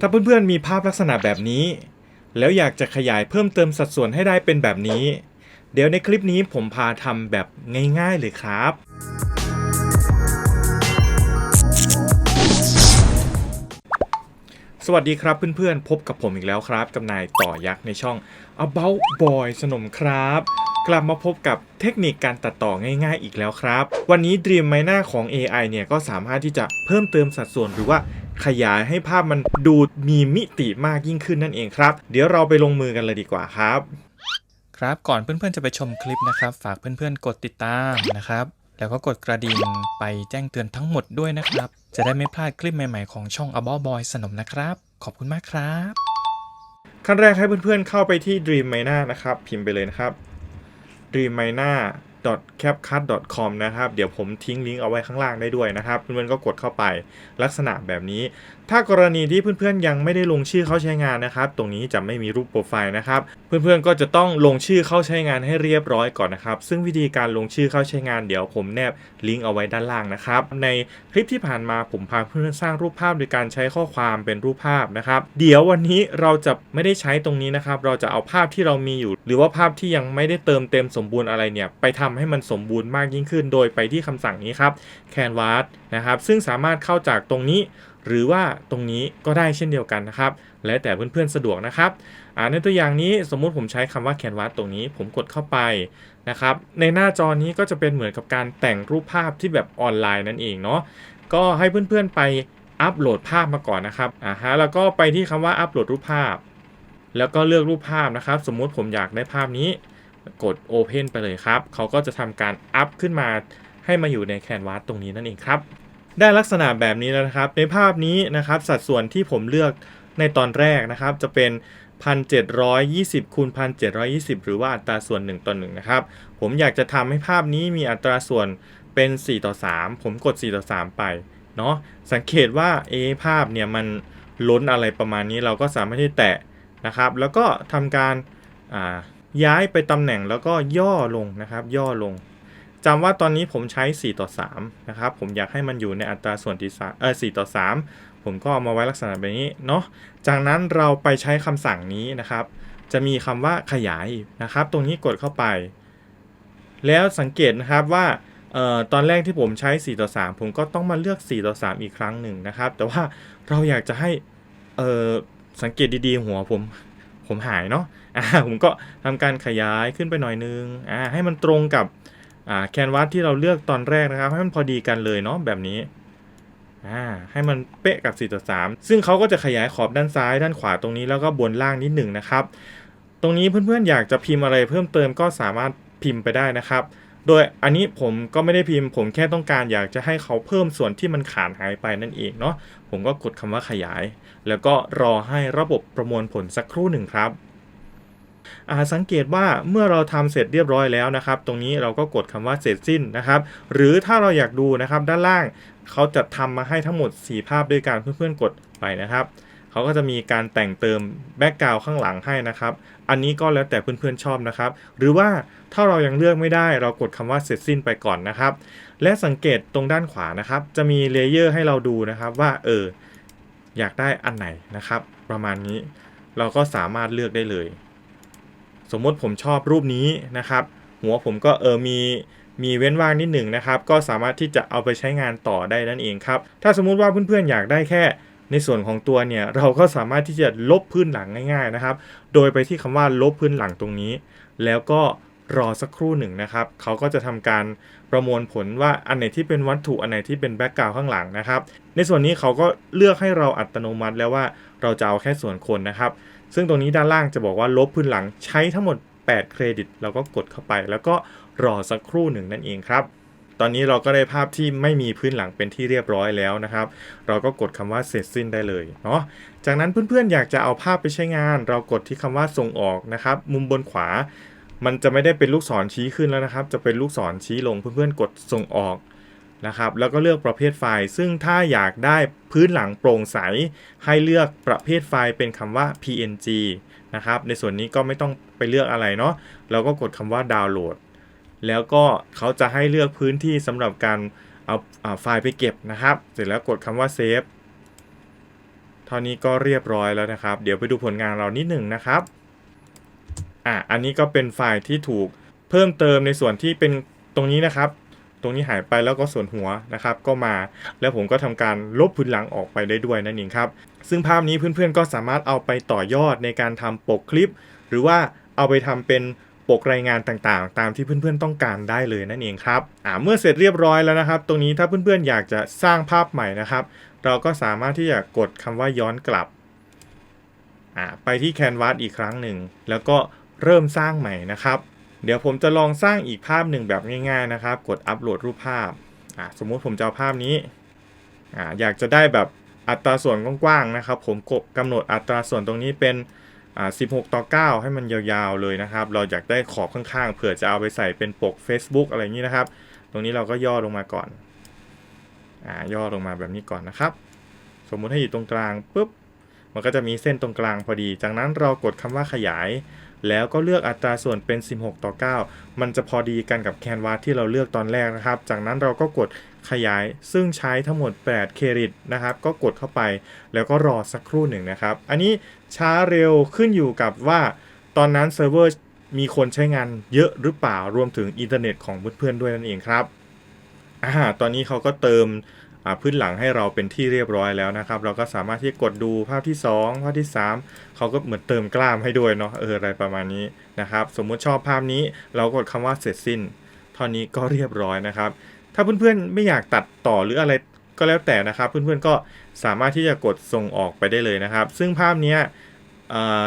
ถ้าเพื่อนๆมีภาพลักษณะแบบนี้แล้วอยากจะขยายเพิ่มเติมสัดส่วนให้ได้เป็นแบบนี้เดี๋ยวในคลิปนี้ผมพาทำแบบง่ายๆเลยครับสวัสดีครับเพื่อนๆพบกับผมอีกแล้วครับกับนายต่อยักษ์ในช่อง About Boy สนมครับกลับมาพบกับเทคนิคการตัดต่อง่ายๆอีกแล้วครับวันนี้ Dream Miner ของ AI เนี่ยก็สามารถที่จะเพิ่มเติมสัดส่วนหรือว่าขยายให้ภาพมันดูมีมิติมากยิ่งขึ้นนั่นเองครับเดี๋ยวเราไปลงมือกันเลยดีกว่าครับครับก่อนเพื่อนๆจะไปชมคลิปนะครับฝากเพื่อนๆกดติดตามนะครับแล้วก็กดกระดิ่งไปแจ้งเตือนทั้งหมดด้วยนะครับจะได้ไม่พลาดคลิปใหม่ๆของช่อง About Boy สนมนะครับขอบคุณมากครับขั้นแรกให้เพื่อนๆเข้าไปที่ Dream Miner นะครับพิมพ์ไปเลยนะครับ dreamminer.capcut.com นะครับเดี๋ยวผมทิ้งลิงก์เอาไว้ข้างล่างได้ด้วยนะครับเพื่อนๆก็กดเข้าไปลักษณะแบบนี้ถ้ากรณีที่เพื่อนๆยังไม่ได้ลงชื่อเข้าใช้งานนะครับตรงนี้จะไม่มีรูปโปรไฟล์นะครับเพื่อนๆก็จะต้องลงชื่อเข้าใช้งานให้เรียบร้อยก่อนนะครับซึ่งวิธีการลงชื่อเข้าใช้งานเดี๋ยวผมแนบลิงก์เอาไว้ด้านล่างนะครับในคลิปที่ผ่านมาผมพาเพื่อนๆสร้างรูปภาพโดยการใช้ข้อความเป็นรูปภาพนะครับเดี๋ยววันนี้เราจะไม่ได้ใช้ตรงนี้นะครับเราจะเอาภาพที่เรามีอยู่หรือว่าภาพที่ยังไม่ได้เติมเต็มสมบูรณ์อะไรเนี่ยไปทำให้มันสมบูรณ์มากยิ่งขึ้นโดยไปที่คำสั่งนี้ครับ Canvas นะครับซึ่งสามารถเข้าจากตรงนี้หรือว่าตรงนี้ก็ได้เช่นเดียวกันนะครับแล้วแต่เพื่อนๆสะดวกนะครับในตัวอย่างนี้สมมุติผมใช้คำว่า Canvas ตรงนี้ผมกดเข้าไปนะครับในหน้าจอนี้ก็จะเป็นเหมือนกับการแต่งรูปภาพที่แบบออนไลน์นั่นเองเนาะก็ให้เพื่อนๆไปอัปโหลดภาพมาก่อนนะครับแล้วก็ไปที่คำว่าอัปโหลดรูปภาพแล้วก็เลือกรูปภาพนะครับสมมุติผมอยากได้ภาพนี้กด Open ไปเลยครับเขาก็จะทำการอัพขึ้นมาให้มาอยู่ใน Canvas ตรงนี้นั่นเองครับได้ลักษณะแบบนี้แล้วนะครับในภาพนี้นะครับสัดส่วนที่ผมเลือกในตอนแรกนะครับจะเป็น 1720 คูณ 1720 หรือว่าอัตราส่วน1ต่อ1นะครับผมอยากจะทำให้ภาพนี้มีอัตราส่วนเป็น4ต่อ3ผมกด4ต่อ3ไปเนาะสังเกตว่าภาพเนี่ยมันล้นอะไรประมาณนี้เราก็สามารถที่แตะนะครับแล้วก็ทำการย้ายไปตำแหน่งแล้วก็ย่อลงนะครับย่อลงจำว่าตอนนี้ผมใช้4ต่อ3นะครับผมอยากให้มันอยู่ในอัตราส่วนที่4ต่อ3ผมก็เอามาไว้ลักษณะแบบนี้เนาะจากนั้นเราไปใช้คำสั่งนี้นะครับจะมีคำว่าขยายนะครับตรงนี้กดเข้าไปแล้วสังเกตนะครับว่าตอนแรกที่ผมใช้4ต่อ3ผมก็ต้องมาเลือก4ต่อ3อีกครั้งหนึ่งนะครับแต่ว่าเราอยากจะให้สังเกตดีๆหัวผมหายเนาะผมก็ทำการขยายขึ้นไปหน่อยนึงให้มันตรงกับแคนวาสที่เราเลือกตอนแรกนะครับให้มันพอดีกันเลยเนาะแบบนี้ให้มันเป๊ะกับ4ต่อ3ซึ่งเขาก็จะขยายขอบด้านซ้ายด้านขวาตรงนี้แล้วก็บนล่างนิดหนึ่งนะครับตรงนี้เพื่อนๆอยากจะพิมพ์อะไรเพิ่มเติมก็สามารถพิมพ์ไปได้นะครับโดยอันนี้ผมก็ไม่ได้พิมพ์ผมแค่ต้องการอยากจะให้เขาเพิ่มส่วนที่มันขาดหายไปนั่นเองเนาะผมก็กดคำว่าขยายแล้วก็รอให้ระบบประมวลผลสักครู่หนึ่งครับสังเกตว่าเมื่อเราทำเสร็จเรียบร้อยแล้วนะครับตรงนี้เราก็กดคำว่าเสร็จสิ้นนะครับหรือถ้าเราอยากดูนะครับด้านล่างเขาจะทำมาให้ทั้งหมด4ภาพด้วยกันเพื่อนๆกดไปนะครับเขาก็จะมีการแต่งเติมแบ็กกราวด์ข้างหลังให้นะครับอันนี้ก็แล้วแต่เพื่อนๆชอบนะครับหรือว่าถ้าเรายังเลือกไม่ได้เรากดคำว่าเสร็จสิ้นไปก่อนนะครับและสังเกตตรงด้านขวานะครับจะมีเลเยอร์ให้เราดูนะครับว่าอยากได้อันไหนนะครับประมาณนี้เราก็สามารถเลือกได้เลยสมมติผมชอบรูปนี้นะครับหัวผมก็มีเว้นว่างนิดหนึ่งนะครับก็สามารถที่จะเอาไปใช้งานต่อได้นั่นเองครับถ้าสมมุติว่าเพื่อนๆอยากได้แค่ในส่วนของตัวเนี่ยเราก็สามารถที่จะลบพื้นหลังง่ายๆนะครับโดยไปที่คำว่าลบพื้นหลังตรงนี้แล้วก็รอสักครู่หนึ่งนะครับเขาก็จะทำการประมวลผลว่าอันไหนที่เป็นวัตถุอันไหนที่เป็นแบ็กกราวด์ข้างหลังนะครับในส่วนนี้เขาก็เลือกให้เราอัตโนมัติแล้วว่าเราจะเอาแค่ส่วนคนนะครับซึ่งตรงนี้ด้านล่างจะบอกว่าลบพื้นหลังใช้ทั้งหมด8เครดิตเราก็กดเข้าไปแล้วก็รอสักครู่หนึ่งนั่นเองครับตอนนี้เราก็ได้ภาพที่ไม่มีพื้นหลังเป็นที่เรียบร้อยแล้วนะครับเราก็กดคำว่าเสร็จสิ้นได้เลยเนาะจากนั้นเพื่อนๆอยากจะเอาภาพไปใช้งานเรากดที่คำว่าส่งออกนะครับมุมบนขวามันจะไม่ได้เป็นลูกศรชี้ขึ้นแล้วนะครับจะเป็นลูกศรชี้ลงเพื่อนๆกดส่งออกนะครับแล้วก็เลือกประเภทไฟล์ซึ่งถ้าอยากได้พื้นหลังโปร่งใสให้เลือกประเภทไฟล์เป็นคำว่า PNG นะครับในส่วนนี้ก็ไม่ต้องไปเลือกอะไรเนาะเราก็กดคำว่าดาวน์โหลดแล้วก็เขาจะให้เลือกพื้นที่สำหรับการเอาไฟล์ไปเก็บนะครับเสร็จแล้วกดคำว่าเซฟ เท่านี้ก็เรียบร้อยแล้วนะครับเดี๋ยวไปดูผลงานเรานิดหนึ่งนะครับอันนี้ก็เป็นไฟล์ที่ถูกเพิ่มเติมในส่วนที่เป็นตรงนี้นะครับตรงนี้หายไปแล้วก็ส่วนหัวนะครับก็มาแล้วผมก็ทำการลบพื้นหลังออกไปได้ด้วยนั่นเองครับซึ่งภาพนี้เพื่อนๆก็สามารถเอาไปต่อยอดในการทำปกคลิปหรือว่าเอาไปทำเป็นปกรายงานต่างๆตามที่เพื่อนๆต้องการได้เลยนั่นเองครับเมื่อเสร็จเรียบร้อยแล้วนะครับตรงนี้ถ้าเพื่อนๆอยากจะสร้างภาพใหม่นะครับเราก็สามารถที่จะกดคำว่าย้อนกลับไปที่ Canvas อีกครั้งหนึ่งแล้วก็เริ่มสร้างใหม่นะครับเดี๋ยวผมจะลองสร้างอีกภาพหนึ่งแบบง่ายๆนะครับกดอัปโหลดรูปภาพสมมุติผมจะเอาภาพนี้อยากจะได้แบบอัตราส่วนกว้างๆนะครับผมกำหนดอัตราส่วนตรงนี้เป็น16:9ให้มันยาวๆเลยนะครับเราอยากได้ขอบข้างๆเผื่อจะเอาไปใส่เป็นปก Facebook อะไรอย่างนี้นะครับตรงนี้เราก็ย่อลงมาก่อนย่อลงมาแบบนี้ก่อนนะครับสมมุติให้อยู่ตรงกลางปุ๊บมันก็จะมีเส้นตรงกลางพอดีจากนั้นเรากดคำว่าขยายแล้วก็เลือกอัตราส่วนเป็น16:9มันจะพอดีกันกับแคนวาสที่เราเลือกตอนแรกนะครับจากนั้นเราก็กดขยายซึ่งใช้ทั้งหมด8เครดิตนะครับก็กดเข้าไปแล้วก็รอสักครู่หนึ่งนะครับอันนี้ช้าเร็วขึ้นอยู่กับว่าตอนนั้นเซิร์ฟเวอร์มีคนใช้งานเยอะหรือเปล่ารวมถึงอินเทอร์เน็ตของเพื่อนๆด้วยนั่นเองครับตอนนี้เขาก็เติมพื้นหลังให้เราเป็นที่เรียบร้อยแล้วนะครับเราก็สามารถที่กดดูภาพที่2ภาพที่3เขาก็เหมือนเติมกล้ามให้ด้วยเนาะอะไรประมาณนี้นะครับสมมุติชอบภาพนี้เรากดคำว่าเสร็จสิ้นเท่านี้ก็เรียบร้อยนะครับถ้าเพื่อนๆไม่อยากตัดต่อหรืออะไรก็แล้วแต่นะครับเพื่อนๆก็สามารถที่จะกดส่งออกไปได้เลยนะครับซึ่งภาพนี้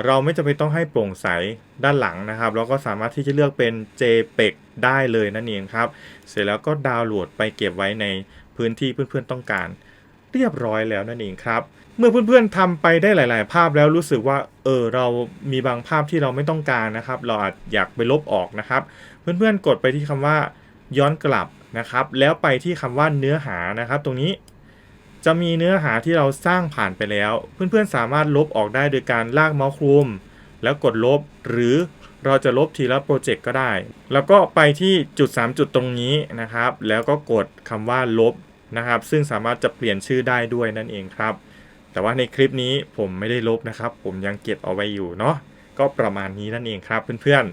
เราไม่จำเป็นต้องให้โปร่งใสด้านหลังนะครับเราก็สามารถที่จะเลือกเป็น JPEG ได้เลยนั่นเองครับเสร็จแล้วก็ดาวน์โหลดไปเก็บไว้ในพื้นที่เพื่อนๆต้องการเรียบร้อยแล้วนั่นเองครับเมื่อเพื่อนๆทำไปได้หลายๆภาพแล้วรู้สึกว่าเรามีบางภาพที่เราไม่ต้องการนะครับเราอาจอยากไปลบออกนะครับเพื่อนๆกดไปที่คำว่าย้อนกลับนะครับแล้วไปที่คำว่าเนื้อหานะครับตรงนี้จะมีเนื้อหาที่เราสร้างผ่านไปแล้วเพื่อนๆสามารถลบออกได้โดยการลากเมาส์คลุมแล้วกดลบหรือเราจะลบทีละโปรเจกต์ก็ได้แล้วก็ไปที่จุด3จุดตรงนี้นะครับแล้วก็กดคำว่าลบนะครับซึ่งสามารถจะเปลี่ยนชื่อได้ด้วยนั่นเองครับแต่ว่าในคลิปนี้ผมไม่ได้ลบนะครับผมยังเก็บเอาไว้อยู่เนาะก็ประมาณนี้นั่นเองครับเพื่อน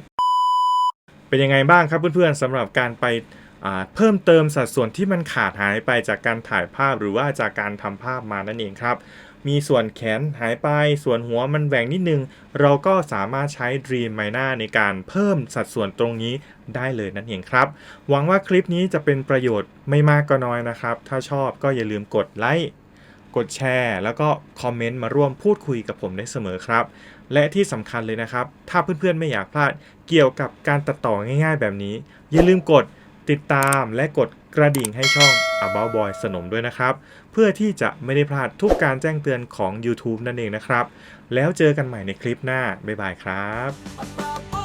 ๆเป็นยังไงบ้างครับเพื่อนๆสำหรับการไปเพิ่มเติมสัดส่วนที่มันขาดหายไปจากการถ่ายภาพหรือว่าจากการทำภาพมานั่นเองครับมีส่วนแขนหายไปส่วนหัวมันแหว่งนิดนึงเราก็สามารถใช้ Dreamliner ในการเพิ่มสัดส่วนตรงนี้ได้เลยนั่นเองครับหวังว่าคลิปนี้จะเป็นประโยชน์ไม่มากก็น้อยนะครับถ้าชอบก็อย่าลืมกดไลค์กดแชร์แล้วก็คอมเมนต์มาร่วมพูดคุยกับผมได้เสมอครับและที่สำคัญเลยนะครับถ้าเพื่อนๆไม่อยากพลาดเกี่ยวกับการตัดต่อง่ายๆแบบนี้อย่าลืมกดติดตามและกดกระดิ่งให้ช่อง About Boy สนมด้วยนะครับเพื่อที่จะไม่ได้พลาดทุกการแจ้งเตือนของ YouTube นั่นเองนะครับแล้วเจอกันใหม่ในคลิปหน้าบ๊ายบายครับ